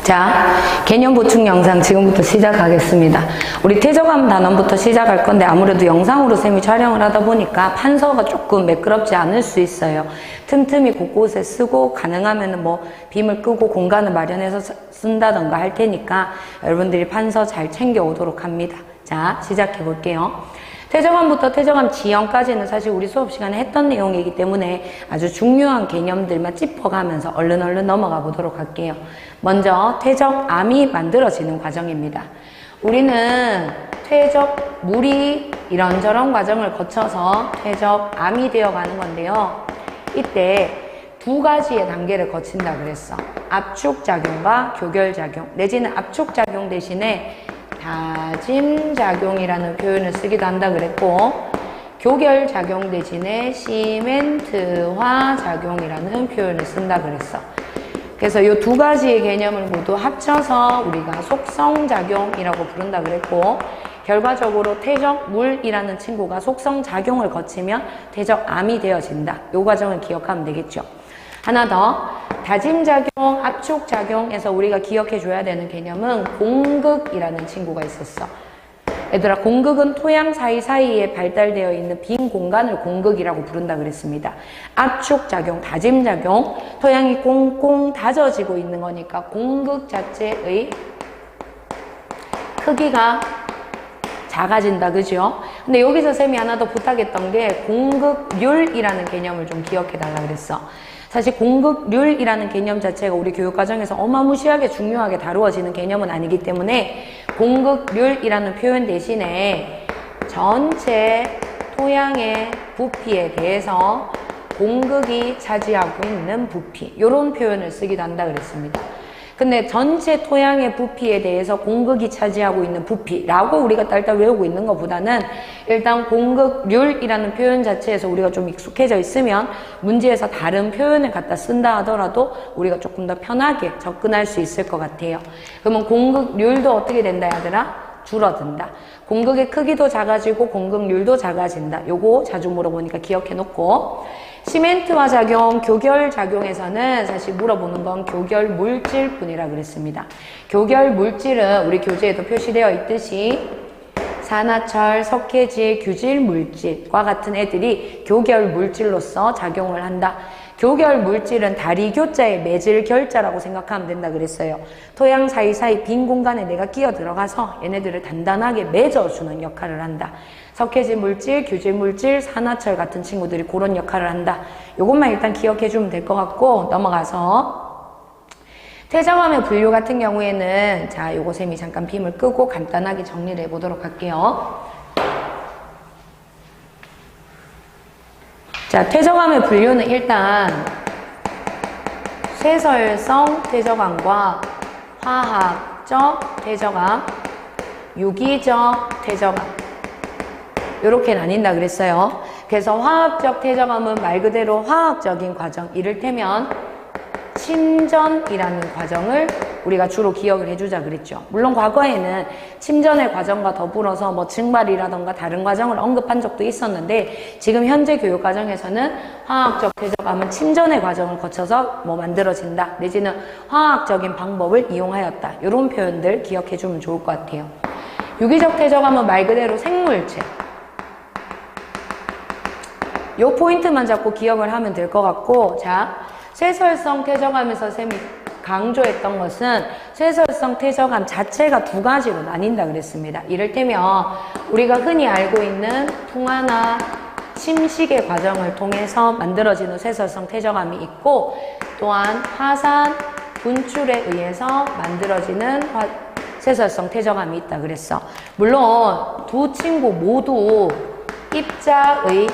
자, 개념 보충 영상 지금부터 시작하겠습니다. 우리 퇴적함 단원부터 시작할 건데 아무래도 영상으로 쌤이 촬영을 하다 보니까 판서가 조금 매끄럽지 않을 수 있어요. 틈틈이 곳곳에 쓰고 가능하면 뭐 빔을 끄고 공간을 마련해서 쓴다던가 할 테니까 여러분들이 판서 잘 챙겨오도록 합니다. 자, 시작해 볼게요. 퇴적함부터 퇴적함 지형까지는 사실 우리 수업 시간에 했던 내용이기 때문에 아주 중요한 개념들만 짚어가면서 얼른 넘어가 보도록 할게요. 먼저 퇴적암이 만들어지는 과정입니다. 우리는 퇴적물이 이런저런 과정을 거쳐서 퇴적암이 되어가는 건데요. 이때 두 가지의 단계를 거친다 그랬어. 압축작용과 교결작용, 내지는 압축작용 대신에 다짐작용이라는 표현을 쓰기도 한다 그랬고, 교결작용 대신에 시멘트화작용이라는 표현을 쓴다 그랬어. 그래서 이 두 가지의 개념을 모두 합쳐서 우리가 속성작용이라고 부른다 그랬고, 결과적으로 퇴적물이라는 친구가 속성작용을 거치면 퇴적암이 되어진다. 이 과정을 기억하면 되겠죠. 하나 더, 다짐작용, 압축작용에서 우리가 기억해 줘야 되는 개념은 공극이라는 친구가 있었어. 얘들아, 공극은 토양 사이사이에 발달되어 있는 빈 공간을 공극이라고 부른다 그랬습니다. 압축작용, 다짐작용, 토양이 꽁꽁 다져지고 있는 거니까 공극 자체의 크기가 작아진다, 그죠? 근데 여기서 쌤이 하나 더 부탁했던 게 공극률이라는 개념을 좀 기억해 달라 그랬어. 사실 공극률이라는 개념 자체가 우리 교육과정에서 어마무시하게 중요하게 다루어지는 개념은 아니기 때문에 공극률이라는 표현 대신에 전체 토양의 부피에 대해서 공극이 차지하고 있는 부피, 이런 표현을 쓰기도 한다 그랬습니다. 근데 전체 토양의 부피에 대해서 공극이 차지하고 있는 부피라고 우리가 딸딸 외우고 있는 것보다는 일단 공극률이라는 표현 자체에서 우리가 좀 익숙해져 있으면 문제에서 다른 표현을 갖다 쓴다 하더라도 우리가 조금 더 편하게 접근할 수 있을 것 같아요. 그러면 공극률도 어떻게 된다 얘들아? 줄어든다. 공극의 크기도 작아지고 공극률도 작아진다. 요거 자주 물어보니까 기억해 놓고, 시멘트화 작용, 교결 작용에서는 사실 물어보는 건 교결 물질 뿐이라 그랬습니다. 교결 물질은 우리 교재에도 표시되어 있듯이 산화철, 석회질, 규질 물질과 같은 애들이 교결 물질로서 작용을 한다. 교결 물질은 다리 교자의 매질 결자라고 생각하면 된다 그랬어요. 토양 사이사이 빈 공간에 내가 끼어 들어가서 얘네들을 단단하게 맺어주는 역할을 한다. 석회질 물질, 규질 물질, 산화철 같은 친구들이 그런 역할을 한다. 요것만 일단 기억해 주면 될 것 같고, 넘어가서 퇴적암의 분류 같은 경우에는 자, 요거 쌤이 잠깐 빔을 끄고 간단하게 정리를 해보도록 할게요. 자, 퇴적암의 분류는 일단 쇠설성 퇴적암과 화학적 퇴적암, 유기적 퇴적암 이렇게 나뉜다 그랬어요. 그래서 화학적 퇴적암은 말 그대로 화학적인 과정, 이를테면 침전이라는 과정을 우리가 주로 기억을 해주자 그랬죠. 물론 과거에는 침전의 과정과 더불어서 뭐 증발이라던가 다른 과정을 언급한 적도 있었는데, 지금 현재 교육 과정에서는 화학적 퇴적암은 침전의 과정을 거쳐서 뭐 만들어진다, 내지는 화학적인 방법을 이용하였다, 이런 표현들 기억해 주면 좋을 것 같아요. 유기적 퇴적암은 말 그대로 생물체, 요 포인트만 잡고 기억을 하면 될 것 같고, 자, 쇠설성 퇴적암에서 쌤이 강조했던 것은 쇠설성 퇴적암 자체가 두 가지로 나뉜다 그랬습니다. 이를테면 우리가 흔히 알고 있는 풍화나 침식의 과정을 통해서 만들어지는 쇠설성 퇴적암이 있고, 또한 화산 분출에 의해서 만들어지는 쇠설성 퇴적암이 있다 그랬어. 물론 두 친구 모두 입자의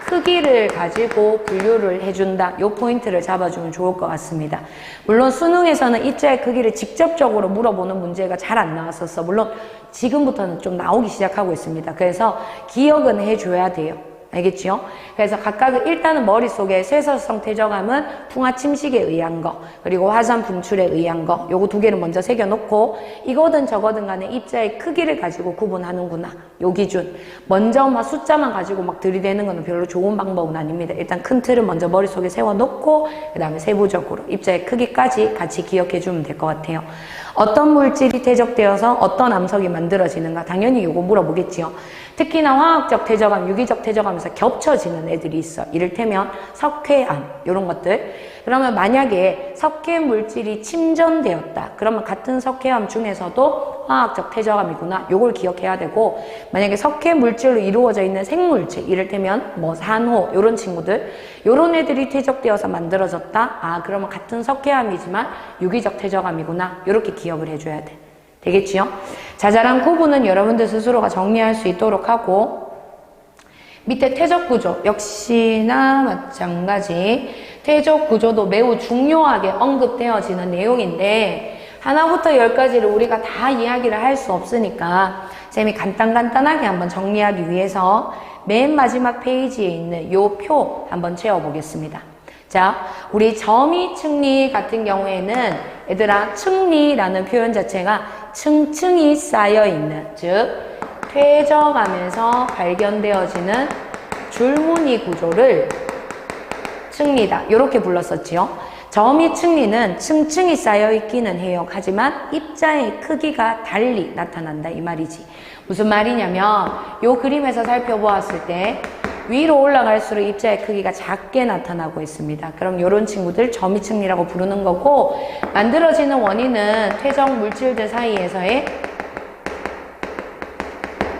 크기를 가지고 분류를 해준다. 이 포인트를 잡아주면 좋을 것 같습니다. 물론 수능에서는 입자의 크기를 직접적으로 물어보는 문제가 잘 안 나왔었어. 물론 지금부터는 좀 나오기 시작하고 있습니다. 그래서 기억은 해줘야 돼요. 알겠지요? 그래서 각각 일단은 머릿속에 쇠설성 퇴적암은 풍화 침식에 의한 거, 그리고 화산 분출에 의한 거, 요거 두 개를 먼저 새겨놓고 이거든 저거든 간에 입자의 크기를 가지고 구분하는구나. 요 기준. 먼저 막 숫자만 가지고 막 들이대는 거는 별로 좋은 방법은 아닙니다. 일단 큰 틀을 먼저 머릿속에 세워놓고 그 다음에 세부적으로 입자의 크기까지 같이 기억해주면 될 것 같아요. 어떤 물질이 퇴적되어서 어떤 암석이 만들어지는가? 당연히 요거 물어보겠지요. 특히나 화학적 퇴적암, 유기적 퇴적암에서 겹쳐지는 애들이 있어. 이를테면 석회암, 이런 것들. 그러면 만약에 석회 물질이 침전되었다. 그러면 같은 석회암 중에서도 화학적 퇴적암이구나. 요걸 기억해야 되고, 만약에 석회 물질로 이루어져 있는 생물질, 이를테면 뭐 산호, 요런 친구들, 요런 애들이 퇴적되어서 만들어졌다. 아, 그러면 같은 석회암이지만 유기적 퇴적암이구나. 요렇게 기억을 해줘야 돼. 되겠지요? 자잘한 구분은 여러분들 스스로가 정리할 수 있도록 하고, 밑에 퇴적 구조 역시나 마찬가지. 퇴적 구조도 매우 중요하게 언급되어지는 내용인데 하나부터 10까지를 우리가 다 이야기를 할 수 없으니까 쌤이 간단하게 한번 정리하기 위해서 맨 마지막 페이지에 있는 요 표 한번 채워보겠습니다. 자, 우리 점이 층리 같은 경우에는 얘들아 층리라는 표현 자체가 층층이 쌓여있는, 즉 퇴적하면서 발견되어지는 줄무늬 구조를 층리다 이렇게 불렀었지요. 점이 층리는 층층이 쌓여있기는 해요. 하지만 입자의 크기가 달리 나타난다 이 말이지. 무슨 말이냐면 요 그림에서 살펴보았을 때 위로 올라갈수록 입자의 크기가 작게 나타나고 있습니다. 그럼 이런 친구들 점이층리라고 부르는 거고, 만들어지는 원인은 퇴적 물질들 사이에서의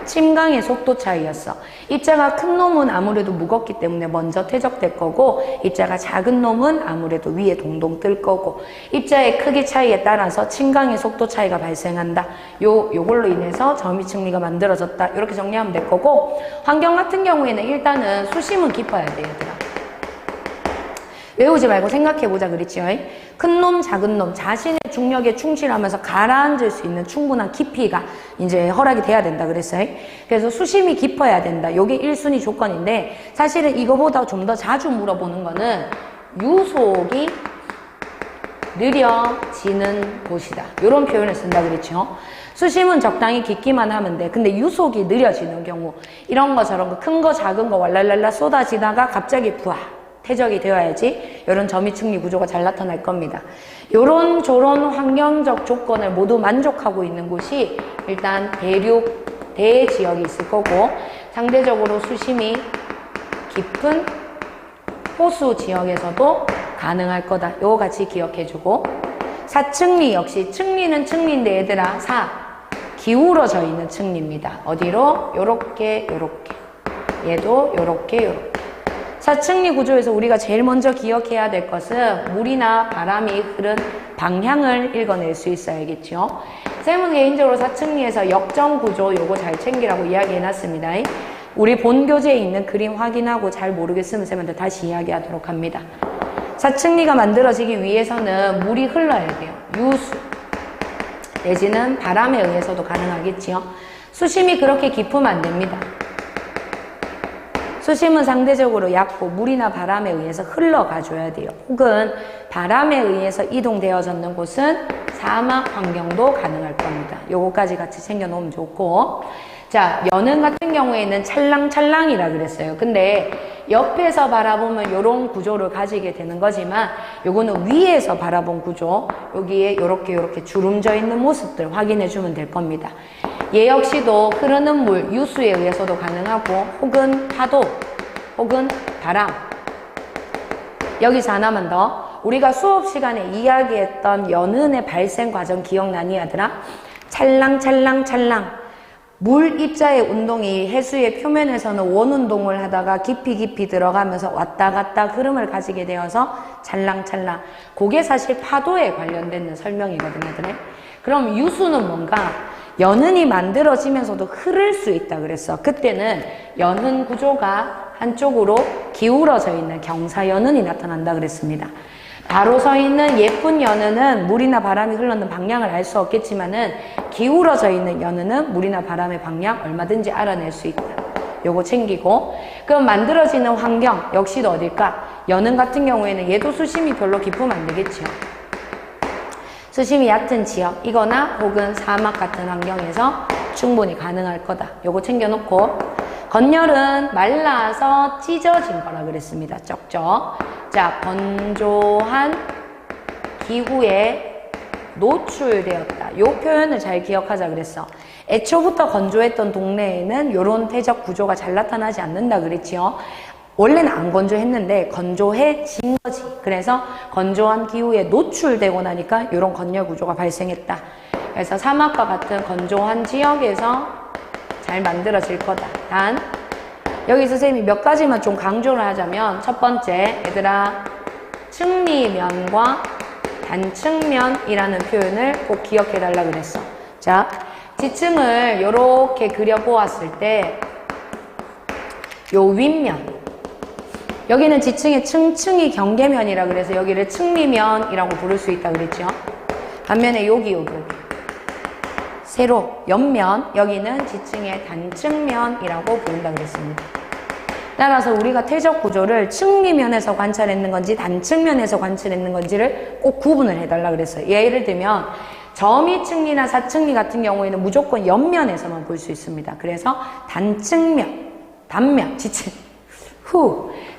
침강의 속도 차이였어. 입자가 큰 놈은 아무래도 무겁기 때문에 먼저 퇴적될 거고, 입자가 작은 놈은 아무래도 위에 동동 뜰 거고, 입자의 크기 차이에 따라서 침강의 속도 차이가 발생한다. 요걸로 인해서 점이층리가 만들어졌다. 이렇게 정리하면 될 거고, 환경 같은 경우에는 일단은 수심은 깊어야 돼, 얘들아. 외우지 말고 생각해보자 그랬지요. 큰 놈, 작은 놈, 자신의 중력에 충실하면서 가라앉을 수 있는 충분한 깊이가 이제 허락이 돼야 된다 그랬어요. 그래서 수심이 깊어야 된다. 요게 1순위 조건인데, 사실은 이거보다 좀 더 자주 물어보는 거는 유속이 느려지는 곳이다. 요런 표현을 쓴다 그랬죠. 수심은 적당히 깊기만 하면 돼. 근데 유속이 느려지는 경우, 이런 것처럼 큰 거 작은 거 왈랄랄라 쏟아지다가 갑자기 부하 퇴적이 되어야지 이런 점이층리 구조가 잘 나타날 겁니다. 요런 저런 환경적 조건을 모두 만족하고 있는 곳이 일단 대륙, 대지역이 있을 거고, 상대적으로 수심이 깊은 호수 지역에서도 가능할 거다. 요거 같이 기억해주고, 사층리 역시 층리는 층리인데 얘들아, 기울어져 있는 층리입니다. 어디로? 요렇게 요렇게, 얘도 요렇게 요렇게. 사층리 구조에서 우리가 제일 먼저 기억해야 될 것은 물이나 바람이 흐른 방향을 읽어낼 수 있어야겠죠. 쌤은 개인적으로 사층리에서 역정 구조 요거 잘 챙기라고 이야기해놨습니다. 우리 본 교재에 있는 그림 확인하고 잘 모르겠으면 쌤한테 다시 이야기하도록 합니다. 사층리가 만들어지기 위해서는 물이 흘러야 돼요. 유수 내지는 바람에 의해서도 가능하겠지요. 수심이 그렇게 깊으면 안 됩니다. 수심은 상대적으로 얕고 물이나 바람에 의해서 흘러가줘야 돼요. 혹은 바람에 의해서 이동되어졌는 곳은 사막 환경도 가능할 겁니다. 요거까지 같이 챙겨놓으면 좋고, 자, 연은 같은 경우에는 찰랑찰랑이라 그랬어요. 근데 옆에서 바라보면 요런 구조를 가지게 되는 거지만 요거는 위에서 바라본 구조, 여기에 요렇게 주름져 있는 모습들 확인해 주면 될 겁니다. 얘 역시도 흐르는 물, 유수에 의해서도 가능하고, 혹은 파도, 혹은 바람. 여기서 하나만 더. 우리가 수업 시간에 이야기했던 연은의 발생 과정 기억나니 얘들아? 찰랑찰랑찰랑. 물 입자의 운동이 해수의 표면에서는 원운동을 하다가 깊이 들어가면서 왔다 갔다 흐름을 가지게 되어서 찰랑찰랑. 그게 사실 파도에 관련된 설명이거든요. 그럼 유수는 뭔가? 연은이 만들어지면서도 흐를 수 있다 그랬어. 그때는 연은 구조가 한쪽으로 기울어져 있는 경사연은이 나타난다 그랬습니다. 바로 서 있는 예쁜 연은은 물이나 바람이 흘러는 방향을 알 수 없겠지만은 기울어져 있는 연은은 물이나 바람의 방향 얼마든지 알아낼 수 있다. 요거 챙기고. 그럼 만들어지는 환경 역시도 어딜까? 연흥 같은 경우에는 얘도 수심이 별로 깊으면 안 되겠지요. 수심이 얕은 지역 이거나 혹은 사막 같은 환경에서 충분히 가능할 거다. 요거 챙겨놓고. 건열은 말라서 찢어진 거라 그랬습니다. 쩍쩍. 자, 건조한 기후에 노출되었다. 요 표현을 잘 기억하자 그랬어. 애초부터 건조했던 동네에는 요런 태적 구조가 잘 나타나지 않는다 그랬지요. 원래는 안 건조했는데 건조해진 거지. 그래서 건조한 기후에 노출되고 나니까 요런 건열 구조가 발생했다. 그래서 사막과 같은 건조한 지역에서 잘 만들어질 거다. 단 여기서 쌤이 몇 가지만 좀 강조를 하자면 첫 번째, 얘들아, 측리면과 단측면이라는 표현을 꼭 기억해 달라 그랬어. 자, 지층을 요렇게 그려보았을 때 요 윗면, 여기는 지층의 층층이 경계면이라 그래서 여기를 측리면이라고 부를 수 있다 그랬죠. 반면에 여기 세로 옆면, 여기는 지층의 단측면이라고 부른다 그랬습니다. 따라서 우리가 태적 구조를 측리면에서 관찰했는 건지 단측면에서 관찰했는 건지를 꼭 구분을 해달라 그랬어요. 예를 들면 점이층리나 사층리 같은 경우에는 무조건 옆면에서만 볼 수 있습니다. 그래서 단측면, 단면, 지층,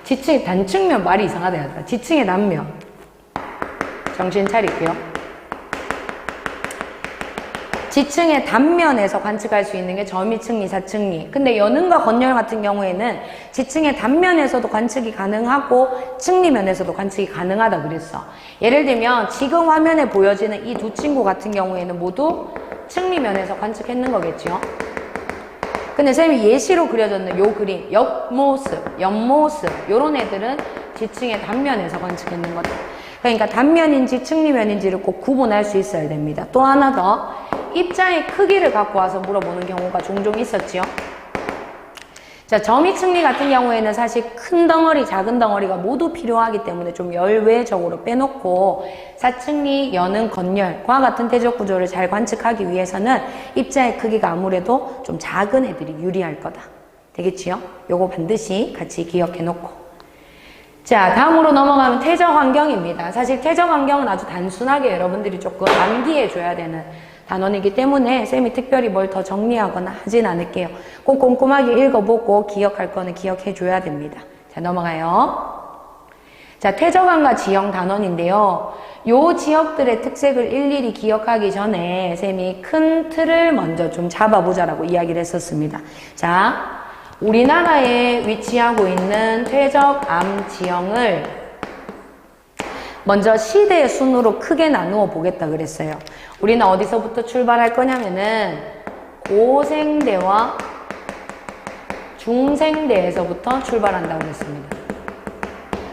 지층의 단측면 말이 이상하다 하더라. 지층의 단면. 정신 차릴게요. 지층의 단면에서 관측할 수 있는 게 점이층리, 사층리. 근데 연흥과 건열 같은 경우에는 지층의 단면에서도 관측이 가능하고 측리면에서도 관측이 가능하다 그랬어. 예를 들면 지금 화면에 보여지는 이 두 친구 같은 경우에는 모두 측리면에서 관측했는 거겠죠. 근데 쌤이 예시로 그려졌는 요 그림, 옆모습, 요런 애들은 지층의 단면에서 관측했는 거다. 그러니까 단면인지 측리면인지를 꼭 구분할 수 있어야 됩니다. 또 하나 더, 입자의 크기를 갖고 와서 물어보는 경우가 종종 있었지요. 자, 점이층리 같은 경우에는 사실 큰 덩어리, 작은 덩어리가 모두 필요하기 때문에 좀 열외적으로 빼놓고 사층리, 연흥, 건열과 같은 태적 구조를 잘 관측하기 위해서는 입자의 크기가 아무래도 좀 작은 애들이 유리할 거다. 되겠지요? 요거 반드시 같이 기억해 놓고. 자, 다음으로 넘어가면 태적 환경입니다. 사실 태적 환경은 아주 단순하게 여러분들이 조금 암기해 줘야 되는 단원이기 때문에 쌤이 특별히 뭘 더 정리하거나 하진 않을게요. 꼭 꼼꼼하게 읽어보고 기억할 거는 기억해 줘야 됩니다. 자, 넘어가요. 자, 태적항과 지형 단원인데요. 요 지역들의 특색을 일일이 기억하기 전에 쌤이 큰 틀을 먼저 좀 잡아보자라고 이야기를 했었습니다. 자, 우리나라에 위치하고 있는 퇴적암 지형을 먼저 시대의 순으로 크게 나누어 보겠다 그랬어요. 우리는 어디서부터 출발할 거냐면은 고생대와 중생대에서부터 출발한다고 했습니다.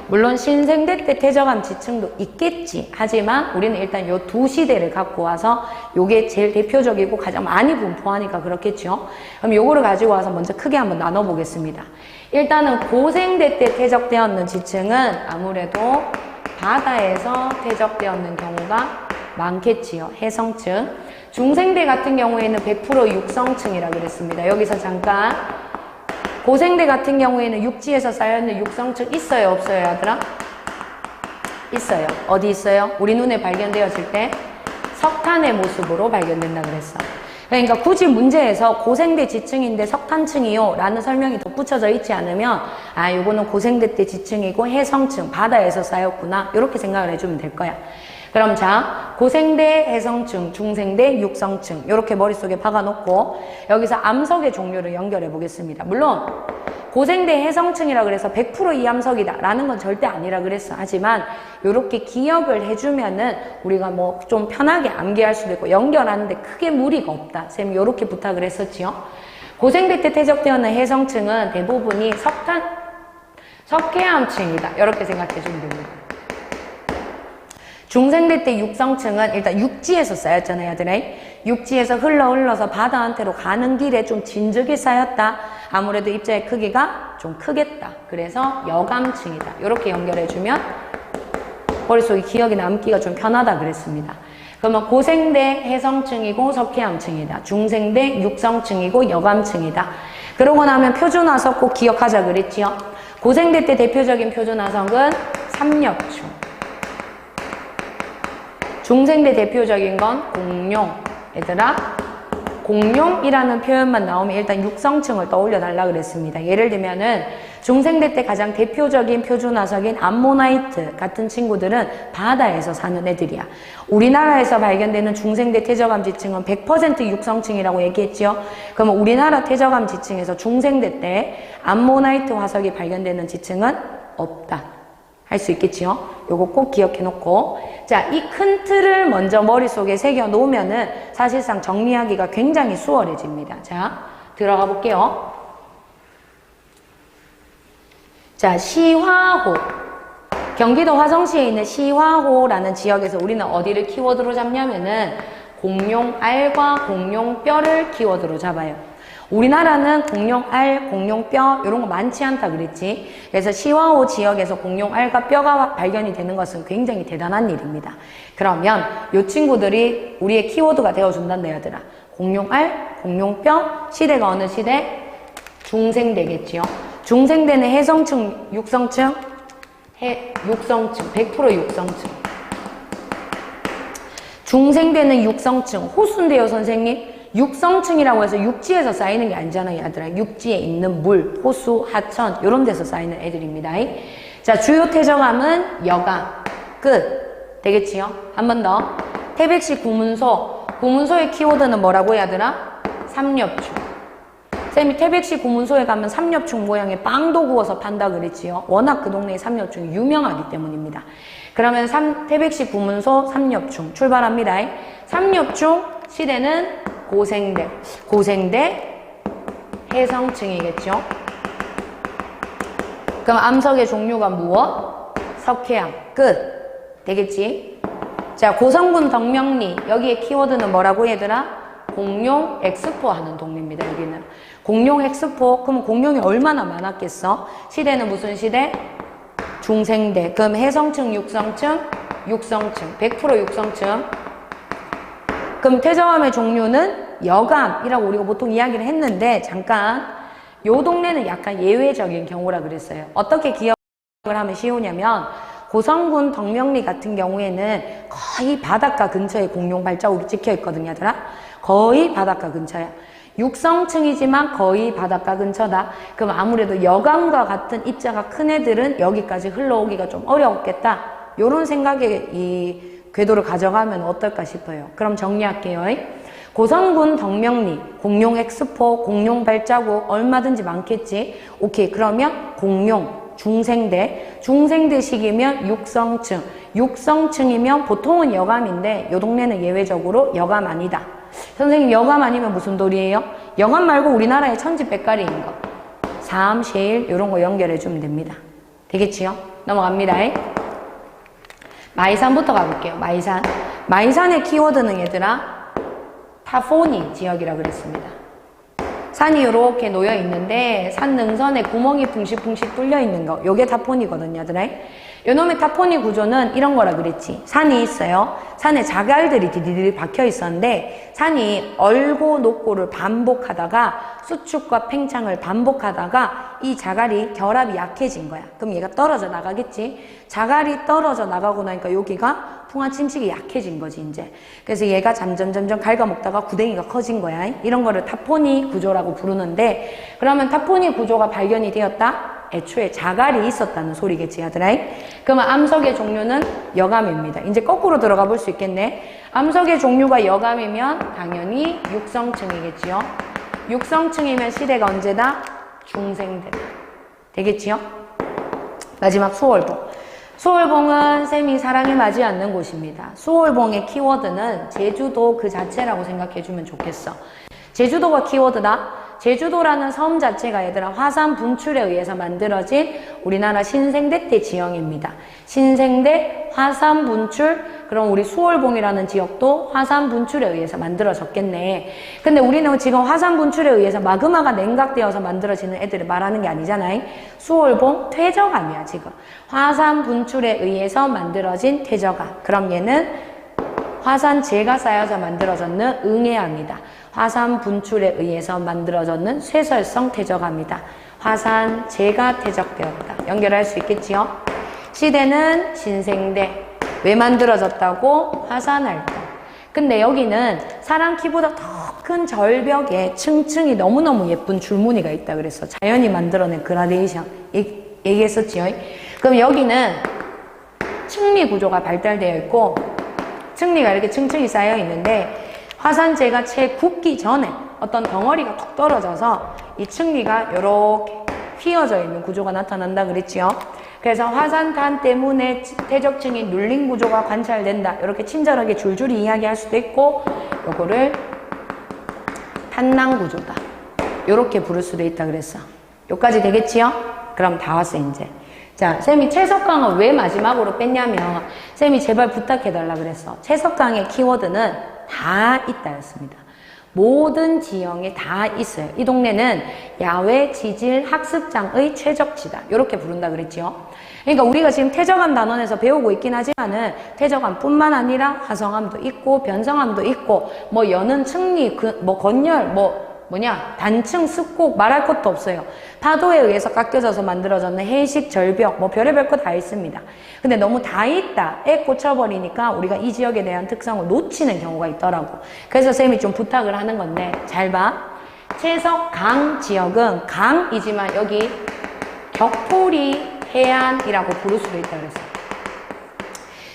물론 신생대 때 퇴적암 지층도 있겠지. 하지만 우리는 일단 요 두 시대를 갖고 와서 요게 제일 대표적이고 가장 많이 분포하니까 그렇겠죠. 그럼 요거를 가지고 와서 먼저 크게 한번 나눠보겠습니다. 일단은 고생대 때 퇴적되었는 지층은 아무래도 바다에서 퇴적되었는 경우가 많겠지요. 해성층. 중생대 같은 경우에는 100% 육성층이라고 그랬습니다. 여기서 잠깐, 고생대 같은 경우에는 육지에서 쌓여있는 육성층 있어요, 없어요, 얘들아? 있어요. 어디 있어요? 우리 눈에 발견되었을 때 석탄의 모습으로 발견된다 그랬어. 그러니까 굳이 문제에서 고생대 지층인데 석탄층이요 라는 설명이 덧붙여져 있지 않으면 아, 요거는 고생대 때 지층이고 해성층, 바다에서 쌓였구나, 이렇게 생각을 해주면 될 거야. 그럼 자, 고생대, 해성층, 중생대, 육성층 이렇게 머릿속에 박아놓고 여기서 암석의 종류를 연결해 보겠습니다. 물론 고생대, 해성층이라 그래서 100% 이 암석이다 라는 건 절대 아니라 그랬어. 하지만 이렇게 기억을 해주면은 우리가 뭐 좀 편하게 암기할 수도 있고 연결하는데 크게 무리가 없다. 쌤이 이렇게 부탁을 했었지요. 고생대 때 퇴적되었는 해성층은 대부분이 석회암층이다. 이렇게 생각해 주면 됩니다. 중생대 때 육성층은 일단 육지에서 쌓였잖아요, 얘들아. 육지에서 흘러서 바다한테로 가는 길에 좀 진즉이 쌓였다. 아무래도 입자의 크기가 좀 크겠다. 그래서 여감층이다. 이렇게 연결해주면 머릿속에 기억이 남기가 좀 편하다 그랬습니다. 그러면 고생대 해성층이고 석회암층이다. 중생대 육성층이고 여감층이다. 그러고 나면 표준화석 꼭 기억하자 그랬지요. 고생대 때 대표적인 표준화석은 삼엽충. 중생대 대표적인 건 공룡. 얘들아, 공룡이라는 표현만 나오면 일단 육성층을 떠올려 달라 그랬습니다. 예를 들면은 중생대 때 가장 대표적인 표준화석인 암모나이트 같은 친구들은 바다에서 사는 애들이야. 우리나라에서 발견되는 중생대 퇴적암 지층은 100% 육성층이라고 얘기했죠. 그러면 우리나라 퇴적암 지층에서 중생대 때 암모나이트 화석이 발견되는 지층은 없다. 할 수 있겠지요? 요거 꼭 기억해 놓고. 자, 이 큰 틀을 먼저 머릿속에 새겨 놓으면은 사실상 정리하기가 굉장히 수월해집니다. 자, 들어가 볼게요. 자, 시화호. 경기도 화성시에 있는 시화호라는 지역에서 우리는 어디를 키워드로 잡냐면은 공룡알과 공룡뼈를 키워드로 잡아요. 우리나라는 공룡알, 공룡뼈 이런 거 많지 않다 그랬지. 그래서 시화호 지역에서 공룡알과 뼈가 발견이 되는 것은 굉장히 대단한 일입니다. 그러면 이 친구들이 우리의 키워드가 되어준단다 얘들아. 공룡알, 공룡뼈, 시대가 어느 시대? 중생대겠지요. 중생대는 해성층, 육성층? 육성층, 100% 육성층. 중생대는 육성층, 호수인데요 선생님. 육성층이라고 해서 육지에서 쌓이는 게 아니잖아요, 얘들아. 육지에 있는 물, 호수, 하천 이런 데서 쌓이는 애들입니다. 자, 주요 퇴적암은 여감, 끝. 되겠지요? 한 번 더. 태백시 구문소. 구문소의 키워드는 뭐라고 얘들아? 삼엽충. 쌤이 태백시 구문소에 가면 삼엽충 모양의 빵도 구워서 판다 그랬지요. 워낙 그 동네에 삼엽충이 유명하기 때문입니다. 그러면 태백시 구문소 삼엽충 출발합니다. 삼엽충 시대는 고생대. 고생대 해성층이겠죠. 그럼 암석의 종류가 무엇? 석회암. 끝. 되겠지? 자, 고성군 덕명리. 여기에 키워드는 뭐라고 얘들아? 공룡 엑스포 하는 동네입니다. 여기는. 공룡 엑스포. 그럼 공룡이 얼마나 많았겠어? 시대는 무슨 시대? 중생대. 그럼 해성층, 육성층? 육성층. 100% 육성층. 그럼 퇴적암의 종류는 여감이라고 우리가 보통 이야기를 했는데 잠깐 요 동네는 약간 예외적인 경우라 그랬어요. 어떻게 기억을 하면 쉬우냐면 고성군 덕명리 같은 경우에는 거의 바닷가 근처에 공룡 발자국이 찍혀 있거든요, 얘들아. 거의 바닷가 근처야. 육성층이지만 거의 바닷가 근처다. 그럼 아무래도 여감과 같은 입자가 큰 애들은 여기까지 흘러오기가 좀 어려웠겠다. 요런 생각에 이 궤도를 가져가면 어떨까 싶어요. 그럼 정리할게요. 고성군 덕명리, 공룡 엑스포, 공룡 발자국 얼마든지 많겠지. 오케이. 그러면 공룡, 중생대, 중생대식이면 육성층, 육성층이면 보통은 여감인데 요 동네는 예외적으로 여감 아니다. 선생님 여감 아니면 무슨 돌이에요? 여감 말고 우리나라의 천지백가리인 거. 삼, 셰일 이런 거 연결해 주면 됩니다. 되겠지요? 넘어갑니다. 마이산부터 가볼게요. 마이산. 마이산의 키워드는 얘들아 타포니 지역이라 그랬습니다. 산이 이렇게 놓여 있는데 산 능선에 구멍이 붕실붕실 뚫려 있는 거. 요게 타포니거든요, 얘들아. 요놈의 타포니 구조는 이런 거라 그랬지. 산이 있어요. 산에 자갈들이 디디디 박혀 있었는데 산이 얼고 녹고를 반복하다가 수축과 팽창을 반복하다가 이 자갈이 결합이 약해진 거야. 그럼 얘가 떨어져 나가겠지. 자갈이 떨어져 나가고 나니까 여기가 풍화침식이 약해진 거지 이제. 그래서 얘가 점점 갉아먹다가 구덩이가 커진 거야. 이런 거를 타포니 구조라고 부르는데 그러면 타포니 구조가 발견이 되었다? 애초에 자갈이 있었다는 소리겠지, 얘들아. 그러면 암석의 종류는 여감입니다. 이제 거꾸로 들어가 볼 수 있겠네. 암석의 종류가 여감이면 당연히 육성층이겠지요. 육성층이면 시대가 언제다? 중생대다. 되겠지요? 마지막 수월봉. 수월봉은 쌤이 사랑에 맞지 않는 곳입니다. 수월봉의 키워드는 제주도 그 자체라고 생각해주면 좋겠어. 제주도가 키워드다. 제주도라는 섬 자체가 얘들아 화산 분출에 의해서 만들어진 우리나라 신생대 때 지형입니다. 신생대 화산 분출. 그럼 우리 수월봉이라는 지역도 화산 분출에 의해서 만들어졌겠네. 근데 우리는 지금 화산 분출에 의해서 마그마가 냉각되어서 만들어지는 애들을 말하는 게 아니잖아요. 수월봉 퇴적암이야 지금. 화산 분출에 의해서 만들어진 퇴적암. 그럼 얘는 화산재가 쌓여서 만들어졌는 응해합니다. 화산 분출에 의해서 만들어졌는 쇠설성 퇴적합니다. 화산재가 퇴적되었다. 연결할 수 있겠지요? 시대는 신생대. 왜 만들어졌다고? 화산활동. 근데 여기는 사람 키보다 더 큰 절벽에 층층이 너무너무 예쁜 줄무늬가 있다 그랬어. 자연이 만들어낸 그라데이션. 얘기했었지요? 그럼 여기는 층리 구조가 발달되어 있고 층리가 이렇게 층층이 쌓여 있는데 화산재가 채 굳기 전에 어떤 덩어리가 툭 떨어져서 이 층리가 이렇게 휘어져 있는 구조가 나타난다 그랬지요. 그래서 화산탄 때문에 퇴적층이 눌린 구조가 관찰된다. 이렇게 친절하게 줄줄이 이야기할 수도 있고 요거를 탄낭 구조다. 이렇게 부를 수도 있다 그랬어. 여기까지 되겠지요? 그럼 다 왔어 이제. 자, 쌤이 채석강을 왜 마지막으로 뺐냐면 쌤이 제발 부탁해달라 그랬어. 채석강의 키워드는 다 있다 였습니다. 모든 지형에 다 있어요. 이 동네는 야외 지질 학습장의 최적지다. 이렇게 부른다 그랬지요. 그러니까 우리가 지금 퇴적암 단원에서 배우고 있긴 하지만은 퇴적암뿐만 아니라 화성암도 있고 변성암도 있고 뭐 여는 층리, 뭐 건열, 단층, 습곡 말할 것도 없어요. 파도에 의해서 깎여져서 만들어졌는 해식, 절벽, 뭐 별의별 거 다 있습니다. 근데 너무 다 있다에 꽂혀버리니까 우리가 이 지역에 대한 특성을 놓치는 경우가 있더라고. 그래서 쌤이 좀 부탁을 하는 건데 잘 봐. 채석강 지역은 강이지만 여기 격포리 해안이라고 부를 수도 있다 그랬어요.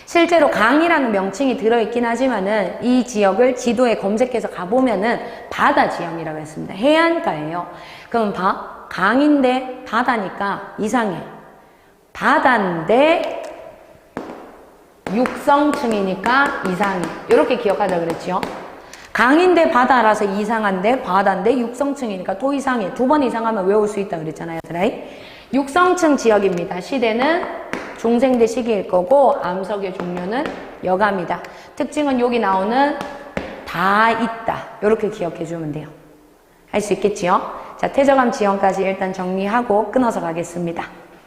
실제로 강이라는 명칭이 들어있긴 하지만은 이 지역을 지도에 검색해서 가보면은 바다 지형이라고 했습니다. 해안가예요. 그럼 봐. 강인데 바다니까 이상해. 바다인데 육성층이니까 이상해. 이렇게 기억하자 그랬죠. 강인데 바다라서 이상한데 바다인데 육성층이니까 또 이상해. 2번 이상하면 외울 수 있다 그랬잖아요. 육성층 지역입니다. 시대는 중생대 시기일 거고 암석의 종류는 여가입니다. 특징은 여기 나오는 다 있다. 이렇게 기억해 주면 돼요. 할 수 있겠지요? 자, 퇴적암 지형까지 일단 정리하고 끊어서 가겠습니다.